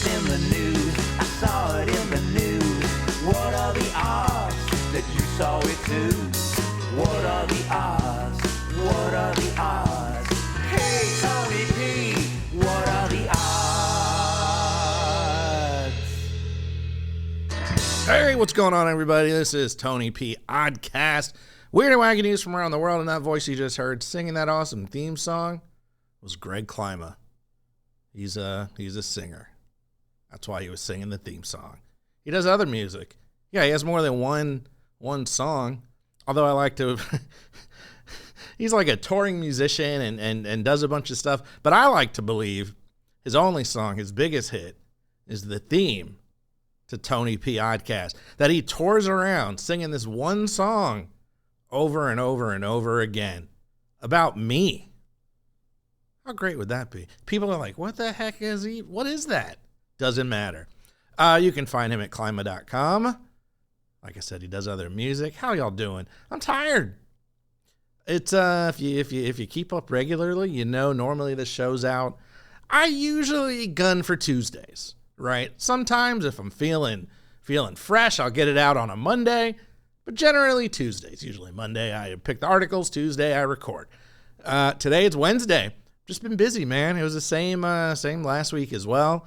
it's in the news. I saw it in the news. What are the odds that you saw it too? What are the odds? What are the odds? Hey, Tony P, what are the odds? Hey, what's going on, everybody? This is Tony P. Oddcast. Weird and wacky news from around the world, and that voice you just heard singing that awesome theme song was Greg Klima. He's a singer. That's why he was singing the theme song. He does other music. Yeah, he has more than one song. Although I like to, he's like a touring musician and does a bunch of stuff. But I like to believe his only song, his biggest hit, is the theme to Tony P. Oddcast. That he tours around singing this one song over and over and over again about me. How great would that be? People are like, what the heck is he? What is that? Doesn't matter. You can find him at clima.com. Like I said, he does other music. How y'all doing? I'm tired. It's if you keep up regularly, you know normally the show's out. I usually gun for Tuesdays, right? Sometimes if I'm feeling fresh, I'll get it out on a Monday, but generally Tuesdays. Usually Monday I pick the articles, Tuesday I record. Today it's Wednesday. Just been busy, man. It was the same last week as well.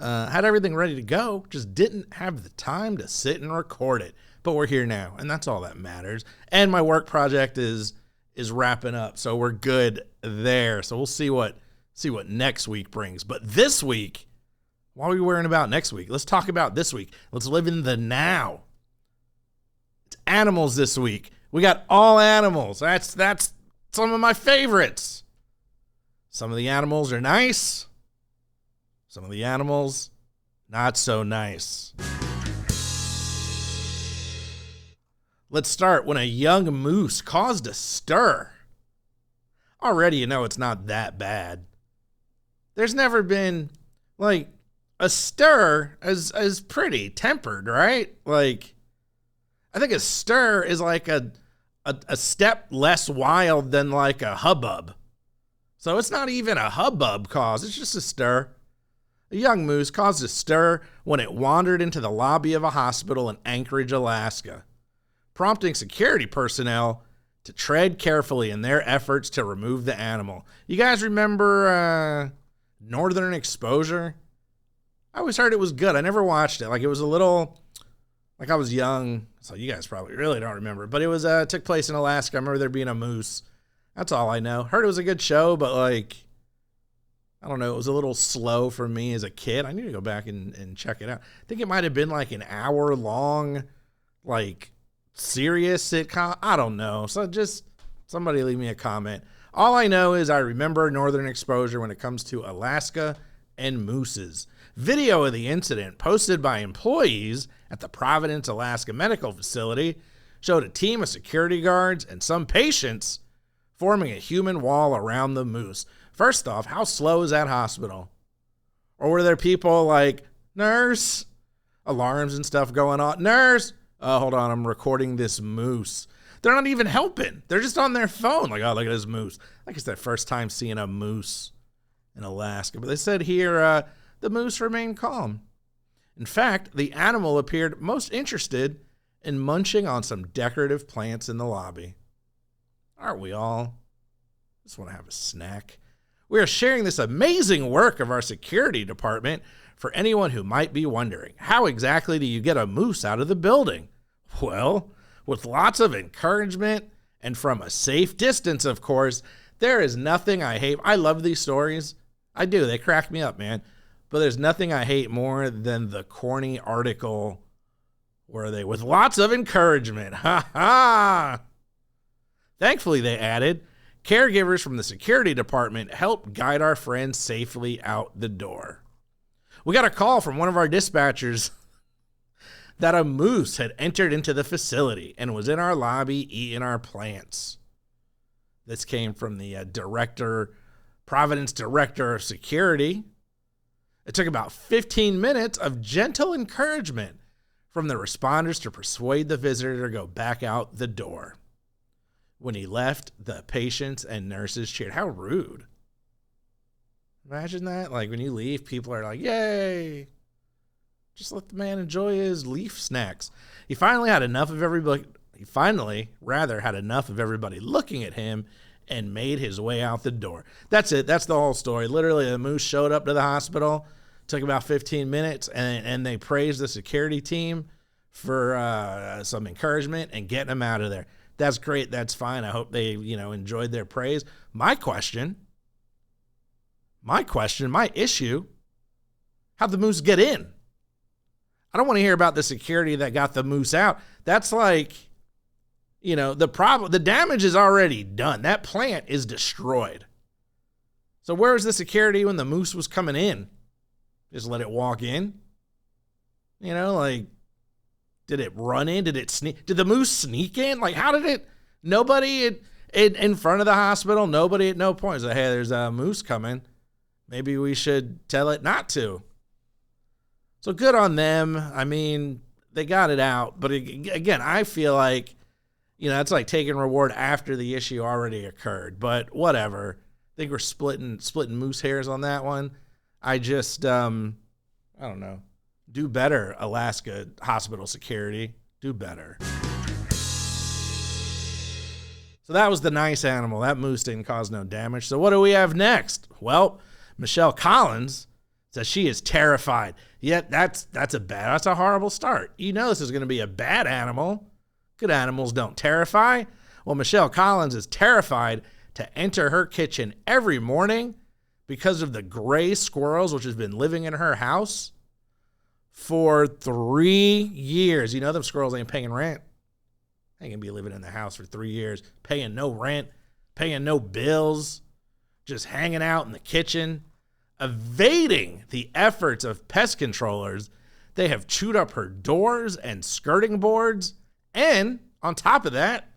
Had everything ready to go, just didn't have the time to sit and record it. But we're here now, and that's all that matters. And my work project is wrapping up, so we're good there. So we'll see what next week brings. But this week, what are we worrying about next week? Let's talk about this week. Let's live in the now. It's animals this week. We got all animals. That's some of my favorites. Some of the animals are nice. Some of the animals, not so nice. Let's start when a young moose caused a stir. Already you know it's not that bad. There's never been, like, a stir as pretty tempered, right? Like, I think a stir is like a step less wild than like a hubbub. So it's not even a hubbub cause, it's just a stir. A young moose caused a stir when it wandered into the lobby of a hospital in Anchorage, Alaska, prompting security personnel to tread carefully in their efforts to remove the animal. You guys remember Northern Exposure? I always heard it was good. I never watched it. Like, it was a little, like, I was young, so you guys probably really don't remember. But it was took place in Alaska. I remember there being a moose. That's all I know. Heard it was a good show, but, like, I don't know. It was a little slow for me as a kid. I need to go back and check it out. I think it might have been like an hour-long, like, serious sitcom. I don't know. So just somebody leave me a comment. All I know is I remember Northern Exposure when it comes to Alaska and mooses. Video of the incident posted by employees at the Providence, Alaska Medical Facility showed a team of security guards and some patients forming a human wall around the moose. First off, how slow is that hospital? Or were there people like, nurse, alarms and stuff going on? Nurse, hold on, I'm recording this moose. They're not even helping. They're just on their phone. Like, oh, look at this moose. Like, it's their first time seeing a moose in Alaska. But they said here, the moose remained calm. In fact, the animal appeared most interested in munching on some decorative plants in the lobby. Aren't we all? Just want to have a snack. We are sharing this amazing work of our security department for anyone who might be wondering, how exactly do you get a moose out of the building? Well, with lots of encouragement and from a safe distance, of course. There is nothing I hate. I love these stories. I do. They crack me up, man. But there's nothing I hate more than the corny article where they, with lots of encouragement. Ha ha! Thankfully, they added, caregivers from the security department helped guide our friends safely out the door. We got a call from one of our dispatchers that a moose had entered into the facility and was in our lobby eating our plants. This came from the Providence Director of Security. It took about 15 minutes of gentle encouragement from the responders to persuade the visitor to go back out the door. When he left, the patients and nurses cheered. How rude. Imagine that. Like, when you leave, people are like, yay. Just let the man enjoy his leaf snacks. He finally had enough of everybody. He finally, rather, had enough of everybody looking at him and made his way out the door. That's it. That's the whole story. Literally, the moose showed up to the hospital, took about 15 minutes, and they praised the security team for some encouragement and getting him out of there. That's great. That's fine. I hope they, enjoyed their praise. My issue, how'd the moose get in? I don't want to hear about the security that got the moose out. That's like, the damage is already done. That plant is destroyed. So where's the security when the moose was coming in? Just let it walk in? Did it run in? Did it sneak? Did the moose sneak in? How did it? Nobody in front of the hospital, nobody at no point said, hey, there's a moose coming. Maybe we should tell it not to. So good on them. I mean, they got it out. But again, I feel like, it's like taking reward after the issue already occurred. But whatever. I think we're splitting moose hairs on that one. I just, I don't know. Do better, Alaska hospital security. Do better. So that was the nice animal. That moose didn't cause no damage. So what do we have next? Well, Michelle Collins says she is terrified. Yet that's a horrible start. This is going to be a bad animal. Good animals don't terrify. Well, Michelle Collins is terrified to enter her kitchen every morning because of the gray squirrels, which has been living in her house for 3 years. Them squirrels ain't paying rent. They can be living in the house for 3 years, paying no rent, paying no bills, just hanging out in the kitchen, evading the efforts of pest controllers. They have chewed up her doors and skirting boards, and on top of that,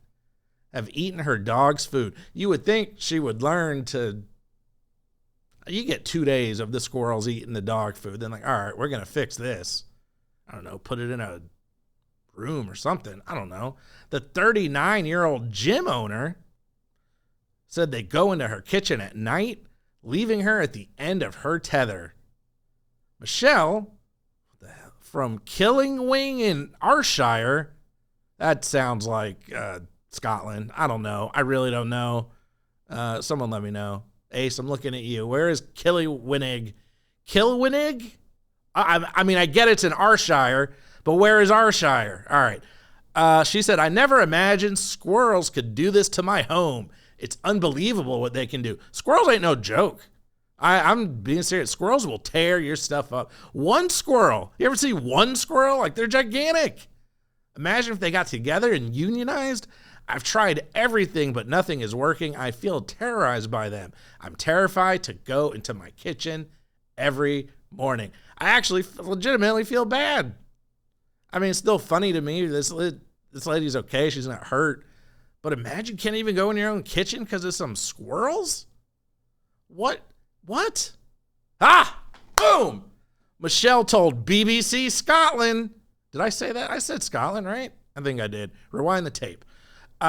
have eaten her dog's food. You would think she would learn to. You get 2 days of the squirrels eating the dog food. Then all right, we're going to fix this. I don't know, put it in a room or something. I don't know. The 39-year-old gym owner said they go into her kitchen at night, leaving her at the end of her tether. Michelle, from Killingwing in Ayrshire, that sounds like Scotland. I don't know. I really don't know. Someone let me know. Ace, I'm looking at you. Where is Killingwing? Killingwing? I mean, I get it's in Ayrshire, but where is Ayrshire? All right. She said, I never imagined squirrels could do this to my home. It's unbelievable what they can do. Squirrels ain't no joke. I'm being serious. Squirrels will tear your stuff up. One squirrel. You ever see one squirrel? They're gigantic. Imagine if they got together and unionized. I've tried everything, but nothing is working. I feel terrorized by them. I'm terrified to go into my kitchen every morning. I actually legitimately feel bad. I mean, it's still funny to me. This lady's okay. She's not hurt. But imagine you can't even go in your own kitchen because of some squirrels? What? Boom! Michelle told BBC Scotland. Did I say that? I said Scotland, right? I think I did. Rewind the tape.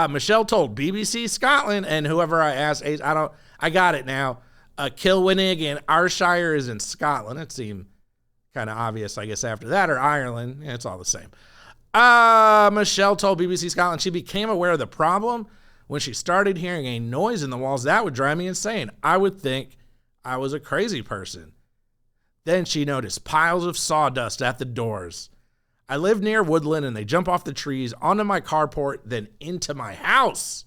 Michelle told BBC Scotland, and whoever I asked, I got it now. Kilwinnig and Ayrshire is in Scotland. It seemed kind of obvious, I guess, after that, or Ireland. Yeah, it's all the same. Michelle told BBC Scotland she became aware of the problem when she started hearing a noise in the walls. That would drive me insane. I would think I was a crazy person. Then she noticed piles of sawdust at the doors. I live near woodland, and they jump off the trees onto my carport, then into my house.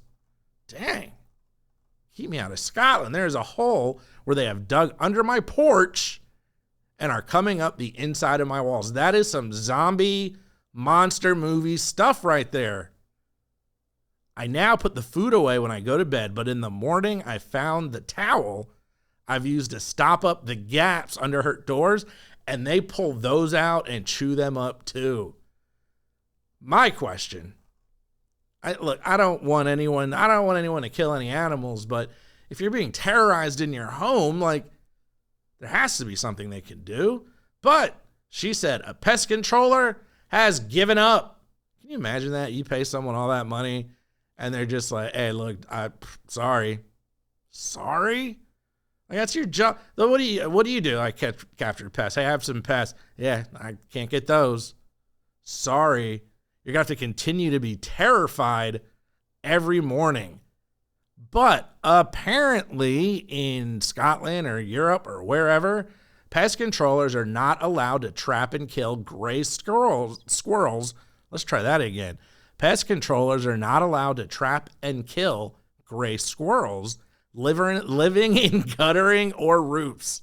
Dang. Keep me out of Scotland. There's a hole where they have dug under my porch and are coming up the inside of my walls. That is some zombie monster movie stuff right there. I now put the food away when I go to bed, but in the morning I found the towel I've used to stop up the gaps under her doors, and they pull those out and chew them up too. My question, I don't want anyone to kill any animals, but if you're being terrorized in your home, there has to be something they can do. But she said a pest controller has given up. Can you imagine that? You pay someone all that money and they're just like, hey, look, sorry. Like, that's your job. So what do you do? I capture pests. I have some pests. Yeah, I can't get those. Sorry. You're going to have to continue to be terrified every morning. But apparently in Scotland or Europe or wherever, pest controllers are not allowed to trap and kill gray squirrels. Let's try that again. Pest controllers are not allowed to trap and kill gray squirrels living in guttering or roofs.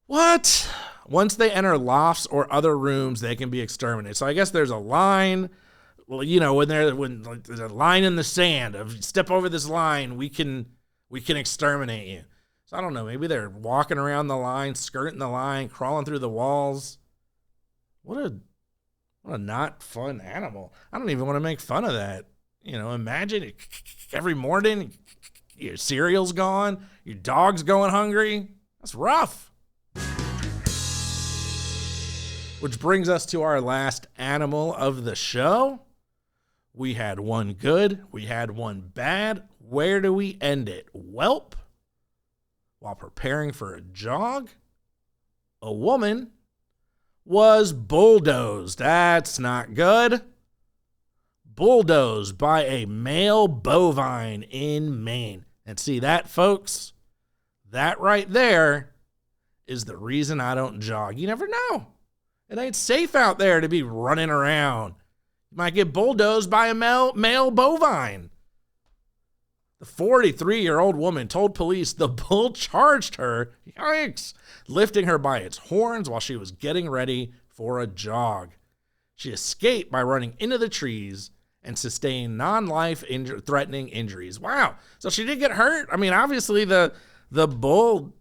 What? Once they enter lofts or other rooms, they can be exterminated. So I guess there's a line. Well, you know, when there's a line in the sand of step over this line, we can exterminate you. So I don't know. Maybe they're walking around the line, skirting the line, crawling through the walls. What a not fun animal. I don't even want to make fun of that. You know, imagine it, every morning your cereal's gone, your dog's going hungry. That's rough. Which brings us to our last animal of the show. We had one good, we had one bad. Where do we end it? Welp. While preparing for a jog, a woman was bulldozed. That's not good. Bulldozed by a male bovine in Maine. And see that, folks? That right there is the reason I don't jog. You never know. It ain't safe out there to be running around. You might get bulldozed by a male bovine. The 43-year-old woman told police the bull charged her, yikes, lifting her by its horns while she was getting ready for a jog. She escaped by running into the trees and sustained non-life threatening injuries. Wow. So she did get hurt? I mean, obviously the bull,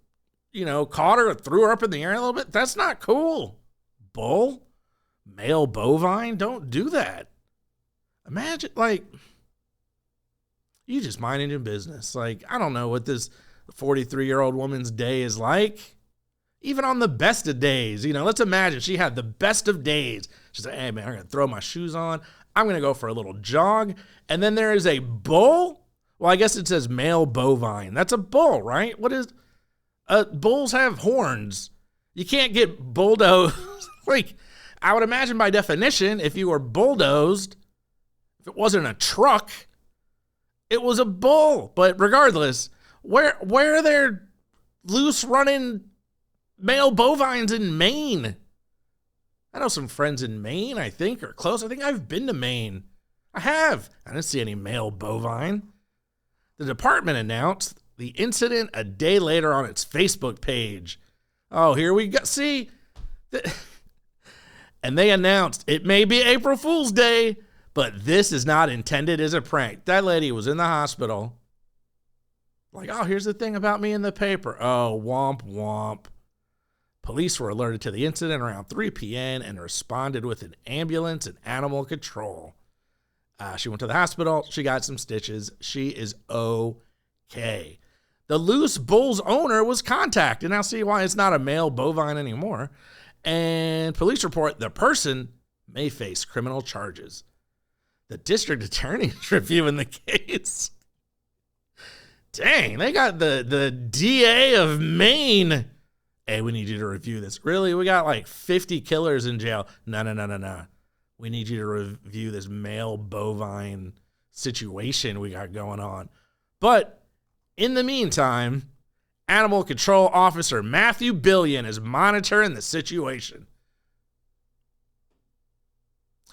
you know, caught her, threw her up in the air a little bit. That's not cool. Bull? Male bovine? Don't do that. Imagine, like, you just minding your business. Like, I don't know what this 43-year-old woman's day is like. Even on the best of days, you know, let's imagine she had the best of days. She's like, hey, man, I'm going to throw my shoes on. I'm going to go for a little jog. And then there is a bull. Well, I guess it says male bovine. That's a bull, right? What is, bulls have horns. You can't get bulldozed. Like, I would imagine by definition, if you were bulldozed, if it wasn't a truck, it was a bull. But regardless, where are there loose running male bovines in Maine? I know some friends in Maine, I think, are close. I think I've been to Maine. I have. I didn't see any male bovine. The department announced the incident a day later on its Facebook page. Oh, here we go. See? And they announced it may be April Fool's Day, but this is not intended as a prank. That lady was in the hospital. Like, oh, here's the thing about me in the paper. Oh, womp, womp. Police were alerted to the incident around 3 p.m. and responded with an ambulance and animal control. She went to the hospital. She got some stitches. She is okay. The loose bull's owner was contacted. Now see why it's not a male bovine anymore. And police report the person may face criminal charges. The district attorney is reviewing the case. Dang, they got the DA of Maine. Hey, we need you to review this. Really? We got like 50 killers in jail. No. We need you to review this male bovine situation we got going on. But in the meantime, Animal Control Officer Matthew Billion is monitoring the situation.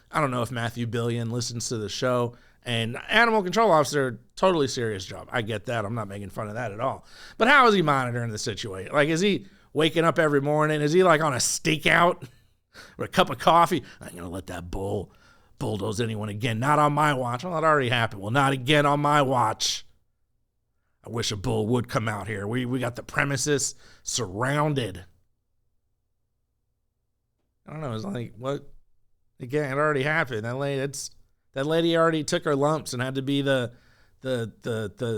I don't know if Matthew Billion listens to the show. And Animal Control Officer, totally serious job. I get that. I'm not making fun of that at all. But how is he monitoring the situation? Like, is he waking up every morning? Is he like on a stakeout with a cup of coffee? I ain't going to let that bulldoze anyone again. Not on my watch. Well, it already happened. Well, not again on my watch. I wish a bull would come out here. We got the premises surrounded. I don't know. It's like, what? Again, it already happened. That lady already took her lumps and had to be the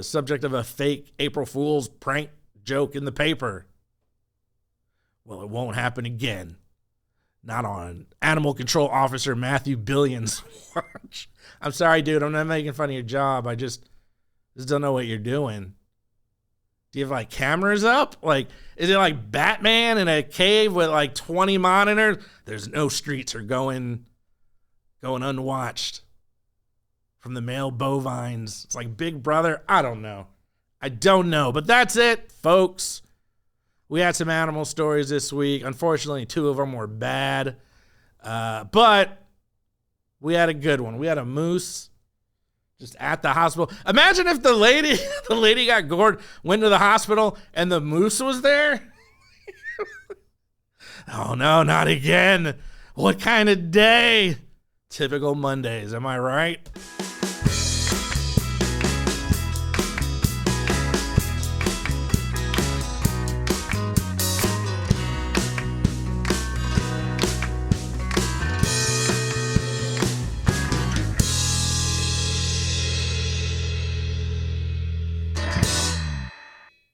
subject of a fake April Fool's prank joke in the paper. Well, it won't happen again. Not on Animal Control Officer Matthew Billion's watch. I'm sorry, dude. I'm not making fun of your job. I just don't know what you're doing. Do you have like cameras up? Like, is it like Batman in a cave with like 20 monitors? There's no streets are going unwatched from the male bovines. It's like Big Brother. I don't know. But that's it, folks. We had some animal stories this week. Unfortunately, 2 of them were bad. But we had a good one. We had a moose just at the hospital. Imagine if the lady got gored, went to the hospital, and the moose was there. Oh no, not again. What kind of day? Typical Mondays, am I right?